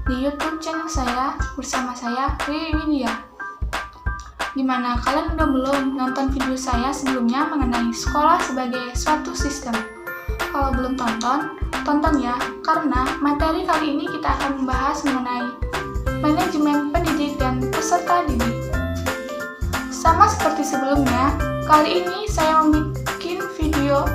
di YouTube channel saya bersama saya, Ri Widya. Dimana kalian udah belum nonton video saya sebelumnya mengenai sekolah sebagai suatu sistem? Kalau belum tonton ya, karena materi kali ini kita akan membahas mengenai manajemen pendidik dan peserta didik. Sama seperti sebelumnya, kali ini saya membuat video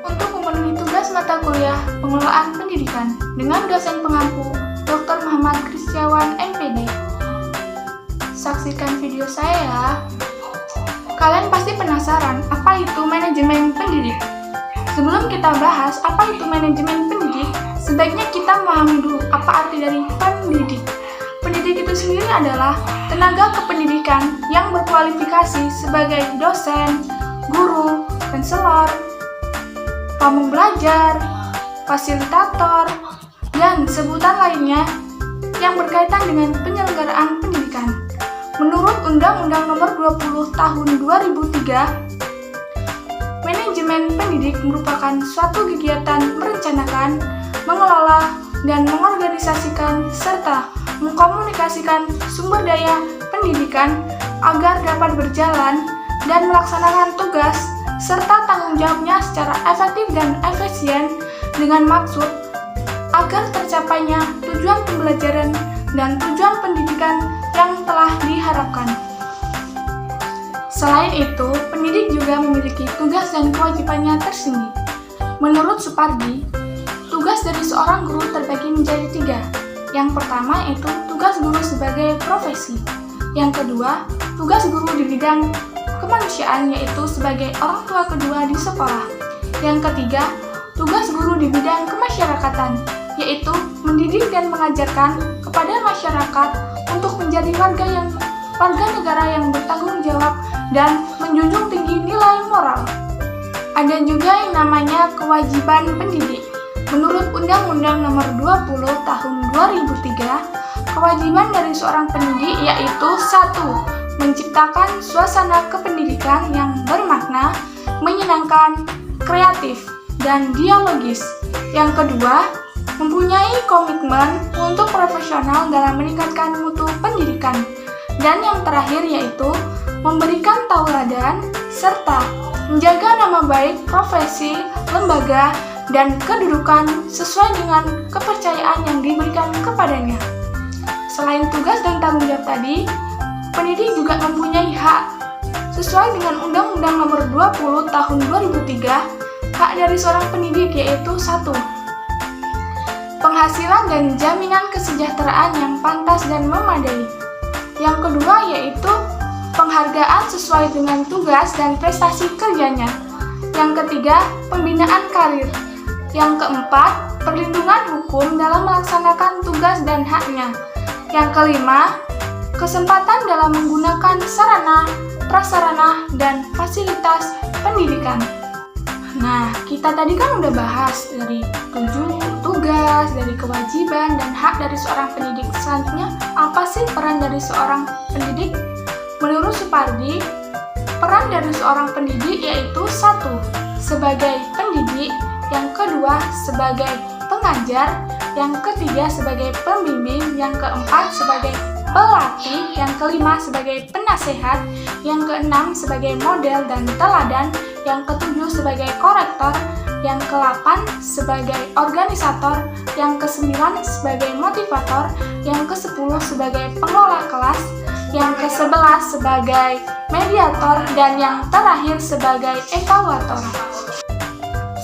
untuk memenuhi tugas mata kuliah pengelolaan pendidikan dengan dosen pengampu Dr. Muhammad Kristiawan MPD. Saksikan video saya ya. Kalian pasti penasaran apa itu manajemen pendidik. Sebelum kita bahas apa itu manajemen pendidik, sebaiknya kita memahami dulu apa arti dari pendidik. Pendidik itu sendiri adalah tenaga kependidikan yang berkualifikasi sebagai dosen, guru, konselor, pamong belajar, fasilitator, dan sebutan lainnya yang berkaitan dengan penyelenggaraan pendidikan. Menurut Undang-Undang Nomor 20 Tahun 2003, manajemen pendidik merupakan suatu kegiatan merencanakan, mengelola, dan mengorganisasikan serta mengkomunikasikan sumber daya pendidikan agar dapat berjalan dan melaksanakan tugas serta tanggung jawabnya secara efektif dan efisien dengan maksud agar tercapainya tujuan pembelajaran dan tujuan pendidikan yang telah diharapkan. Selain itu, pendidik juga memiliki tugas dan kewajibannya tersendiri. Menurut Supardi, tugas dari seorang guru terbagi menjadi 3. Yang pertama yaitu tugas guru sebagai profesi. Yang kedua, tugas guru di bidang kemanusiaan yaitu sebagai orang tua kedua di sekolah. Yang ketiga, tugas guru di bidang kemasyarakatan yaitu mendidik dan mengajarkan kepada masyarakat untuk menjadi warga negara yang bertanggung jawab dan menjunjung tinggi nilai moral. Ada juga yang namanya kewajiban pendidik. Menurut Undang-Undang Nomor 20 Tahun 2003, kewajiban dari seorang pendidik yaitu 1. Menciptakan suasana kependidikan yang bermakna, menyenangkan, kreatif, dan dialogis. Yang kedua, mempunyai komitmen untuk profesional dalam meningkatkan mutu pendidikan. Dan yang terakhir yaitu memberikan tauladan serta menjaga nama baik profesi, lembaga, dan kedudukan sesuai dengan kepercayaan yang diberikan kepadanya. Selain tugas dan tanggung jawab tadi, pendidik juga mempunyai hak. Sesuai dengan Undang-Undang Nomor 20 Tahun 2003, hak dari seorang pendidik yaitu 1. Penghasilan dan jaminan kesejahteraan yang pantas dan memadai. Yang kedua yaitu penghargaan sesuai dengan tugas dan prestasi kerjanya. Yang ketiga, pembinaan karir. Yang keempat, perlindungan hukum dalam melaksanakan tugas dan haknya. Yang kelima, kesempatan dalam menggunakan sarana, prasarana, dan fasilitas pendidikan. Nah, kita tadi kan udah bahas dari tugas, dari kewajiban, dan hak dari seorang pendidik. Selanjutnya, apa sih peran dari seorang pendidik? Menurut Supardi, peran dari seorang pendidik yaitu 1. Sebagai pendidik, yang kedua sebagai pengajar, yang ketiga sebagai pembimbing, yang keempat sebagai pelatih, yang kelima sebagai penasehat, yang keenam sebagai model dan teladan, yang ketujuh sebagai korektor, yang ke-8 sebagai organisator, yang ke-9 sebagai motivator, yang ke-10 sebagai pengelola kelas, yang ke-11 sebagai mediator, dan yang terakhir sebagai evaluator.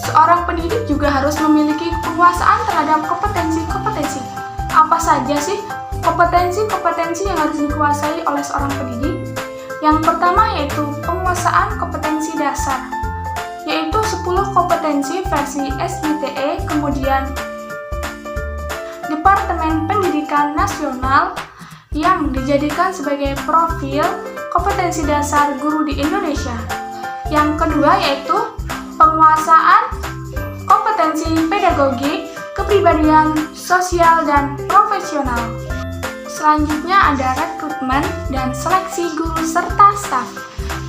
Seorang pendidik juga harus memiliki penguasaan terhadap kompetensi-kompetensi. Apa saja sih kompetensi-kompetensi yang harus dikuasai oleh seorang pendidik? Yang pertama yaitu penguasaan kompetensi dasar, yaitu 10 kompetensi versi SBTE, kemudian Departemen Pendidikan Nasional yang dijadikan sebagai profil kompetensi dasar guru di Indonesia. Yang kedua yaitu penguasaan kompetensi pedagogik, kepribadian, sosial, dan profesional. Selanjutnya ada rekrutmen dan seleksi guru serta staf.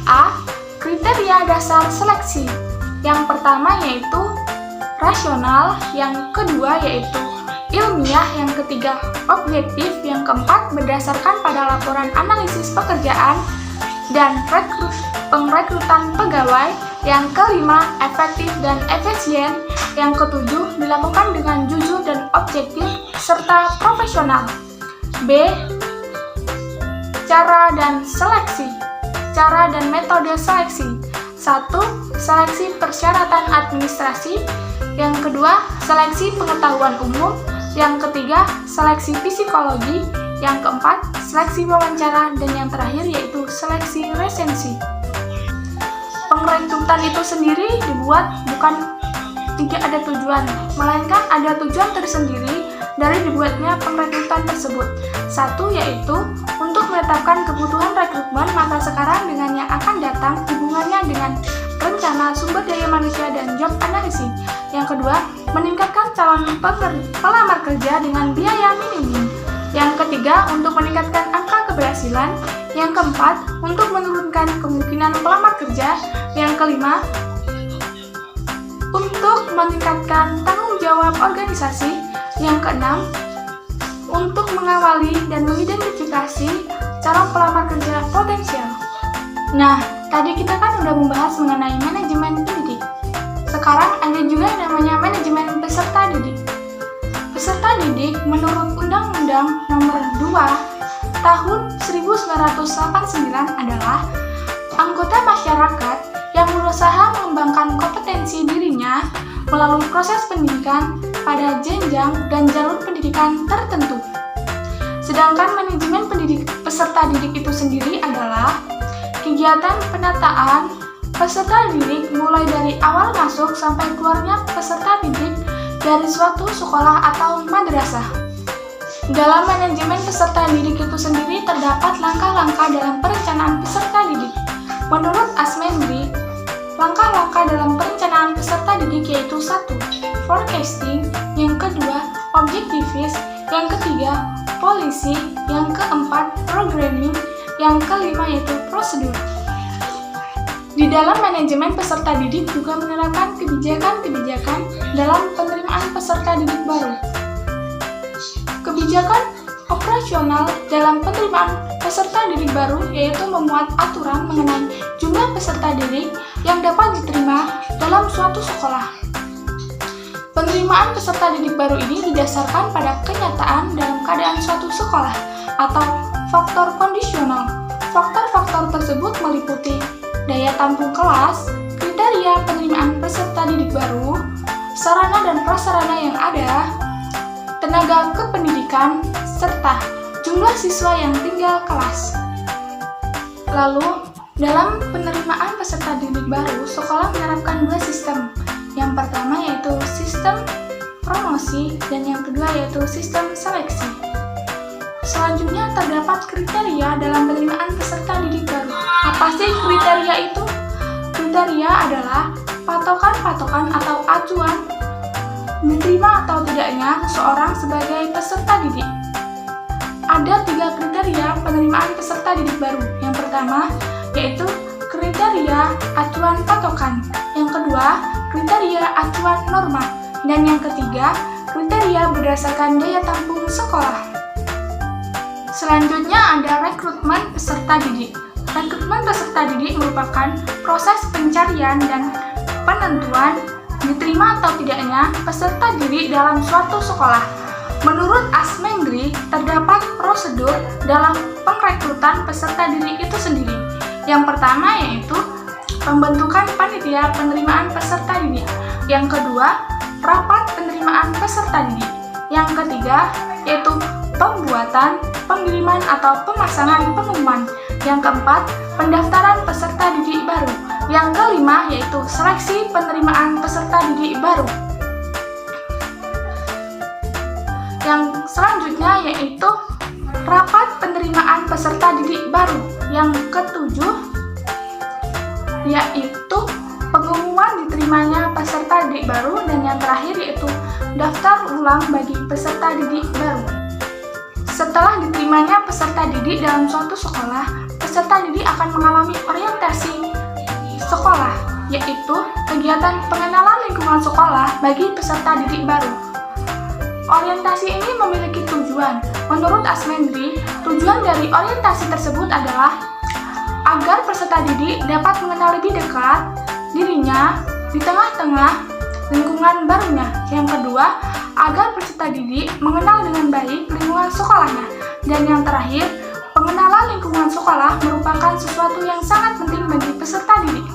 A. Kriteria dasar seleksi. Yang pertama yaitu rasional, yang kedua yaitu ilmiah, yang ketiga objektif, yang keempat berdasarkan pada laporan analisis pekerjaan dan pengrekrutan pegawai, yang kelima efektif dan efisien, yang ketujuh dilakukan dengan jujur dan objektif serta profesional. B. Cara dan seleksi. Cara dan metode seleksi. 1. Seleksi persyaratan administrasi. Yang kedua, seleksi pengetahuan umum. Yang ketiga, seleksi psikologi. Yang keempat, seleksi wawancara. Dan yang terakhir yaitu seleksi resensi. Pengrekrutan itu sendiri dibuat bukan tidak ada tujuan, melainkan ada tujuan tersendiri dari dibuatnya pengrekrutan tersebut. 1. Yaitu untuk menetapkan kebutuhan rekrutmen masa sekarang dengan yang akan datang, hubungannya dengan rencana sumber daya manusia dan job analisis. Yang kedua, meningkatkan calon pelamar kerja dengan biaya minimum. Yang ketiga, untuk meningkatkan angka keberhasilan. Yang keempat, untuk menurunkan kemungkinan pelamar kerja. Yang kelima, untuk meningkatkan tanggung jawab organisasi. Yang keenam, untuk mengawali dan mengidentifikasi calon pelamar kerja potensial. Nah, tadi kita kan udah membahas mengenai manajemen pendidik. Sekarang ada juga yang namanya manajemen peserta didik. Peserta didik menurut Undang-Undang Nomor 2 Tahun 1989 adalah anggota masyarakat yang berusaha mengembangkan kompetensi dirinya melalui proses pendidikan pada jenjang dan jalur pendidikan tertentu. Sedangkan manajemen peserta didik itu sendiri adalah kegiatan penataan peserta didik mulai dari awal masuk sampai keluarnya peserta didik dari suatu sekolah atau madrasah. Dalam manajemen peserta didik itu sendiri terdapat langkah-langkah dalam perencanaan peserta didik. Menurut Asmendri, langkah-langkah dalam perencanaan peserta didik yaitu 1. Forecasting, yang kedua objektivis, yang ketiga polisi, yang keempat programming, yang kelima yaitu prosedur. Di dalam manajemen peserta didik juga menerapkan kebijakan-kebijakan dalam penerimaan peserta didik baru. Kebijakan operasional dalam penerimaan peserta didik baru yaitu memuat aturan mengenai jumlah peserta didik yang dapat diterima dalam suatu sekolah. Penerimaan peserta didik baru ini didasarkan pada kenyataan dalam keadaan suatu sekolah atau faktor kondisional. Faktor-faktor tersebut meliputi daya tampung kelas, kriteria penerimaan peserta didik baru, sarana dan prasarana yang ada, tenaga kependidikan, serta jumlah siswa yang tinggal kelas. Lalu, dalam penerimaan peserta didik baru, sekolah menerapkan 2 sistem. Yang pertama yaitu sistem promosi dan yang kedua yaitu sistem seleksi. Selanjutnya terdapat kriteria dalam penerimaan peserta didik baru. Apa sih kriteria itu? Kriteria adalah patokan-patokan atau acuan menerima atau tidaknya seseorang sebagai peserta didik. Ada 3 kriteria penerimaan peserta didik baru. Yang pertama yaitu kriteria acuan patokan. Yang kedua, kriteria acuan norma. Dan yang ketiga, kriteria berdasarkan daya tampung sekolah. Selanjutnya ada rekrutmen peserta didik. Rekrutmen peserta didik merupakan proses pencarian dan penentuan diterima atau tidaknya peserta didik dalam suatu sekolah. Menurut Asmendri, terdapat prosedur dalam pengrekrutan peserta didik itu sendiri. Yang pertama yaitu pembentukan panitia penerimaan peserta didik. Yang kedua, rapat penerimaan peserta didik. Yang ketiga, yaitu pembuatan, pengiriman atau pemasangan pengumuman. Yang keempat, pendaftaran peserta didik baru. Yang kelima, yaitu seleksi penerimaan peserta didik baru. Yang selanjutnya yaitu rapat penerimaan peserta didik baru. Yang ketujuh yaitu pengumuman diterimanya peserta didik baru, dan yang terakhir yaitu daftar ulang bagi peserta didik baru. Setelah diterimanya peserta didik dalam suatu sekolah, peserta didik akan mengalami orientasi sekolah, yaitu kegiatan pengenalan lingkungan sekolah bagi peserta didik baru. Orientasi ini memiliki tujuan. Menurut Asmendri, tujuan dari orientasi tersebut adalah agar peserta didik dapat mengenal lebih dekat dirinya di tengah-tengah lingkungan barunya. Yang kedua, agar peserta didik mengenal dengan baik lingkungan sekolahnya. Dan yang terakhir, pengenalan lingkungan sekolah merupakan sesuatu yang sangat penting bagi peserta didik.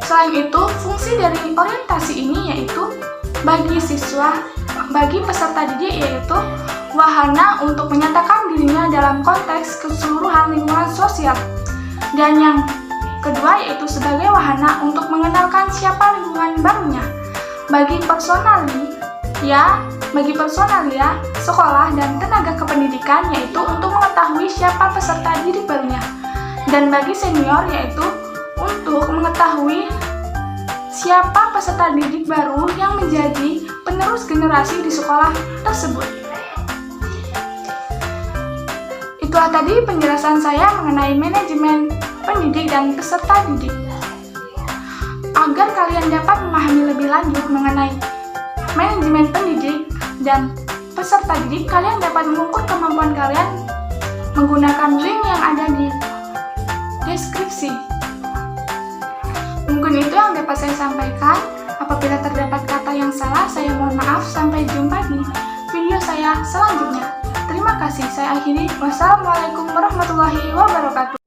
Selain itu, fungsi dari orientasi ini yaitu bagi peserta didik yaitu wahana untuk menyatakan dirinya dalam konteks keseluruhan lingkungan sosial. Dan yang kedua yaitu sebagai wahana untuk mengenalkan siapa lingkungan barunya. Bagi personalia, sekolah, dan tenaga kependidikan yaitu untuk mengetahui siapa peserta didik barunya. Dan bagi senior yaitu untuk mengetahui siapa peserta didik baru yang menjadi penerus generasi di sekolah tersebut. Itulah tadi penjelasan saya mengenai manajemen pendidik dan peserta didik. Agar kalian dapat memahami lebih lanjut mengenai manajemen pendidik dan peserta didik, kalian dapat mengukur kemampuan kalian menggunakan link yang ada di deskripsi. Mungkin itu yang dapat saya sampaikan. Apabila terdapat kata yang salah, saya mohon maaf. Sampai jumpa di video saya selanjutnya. Terima kasih. Saya akhiri. Wassalamualaikum warahmatullahi wabarakatuh.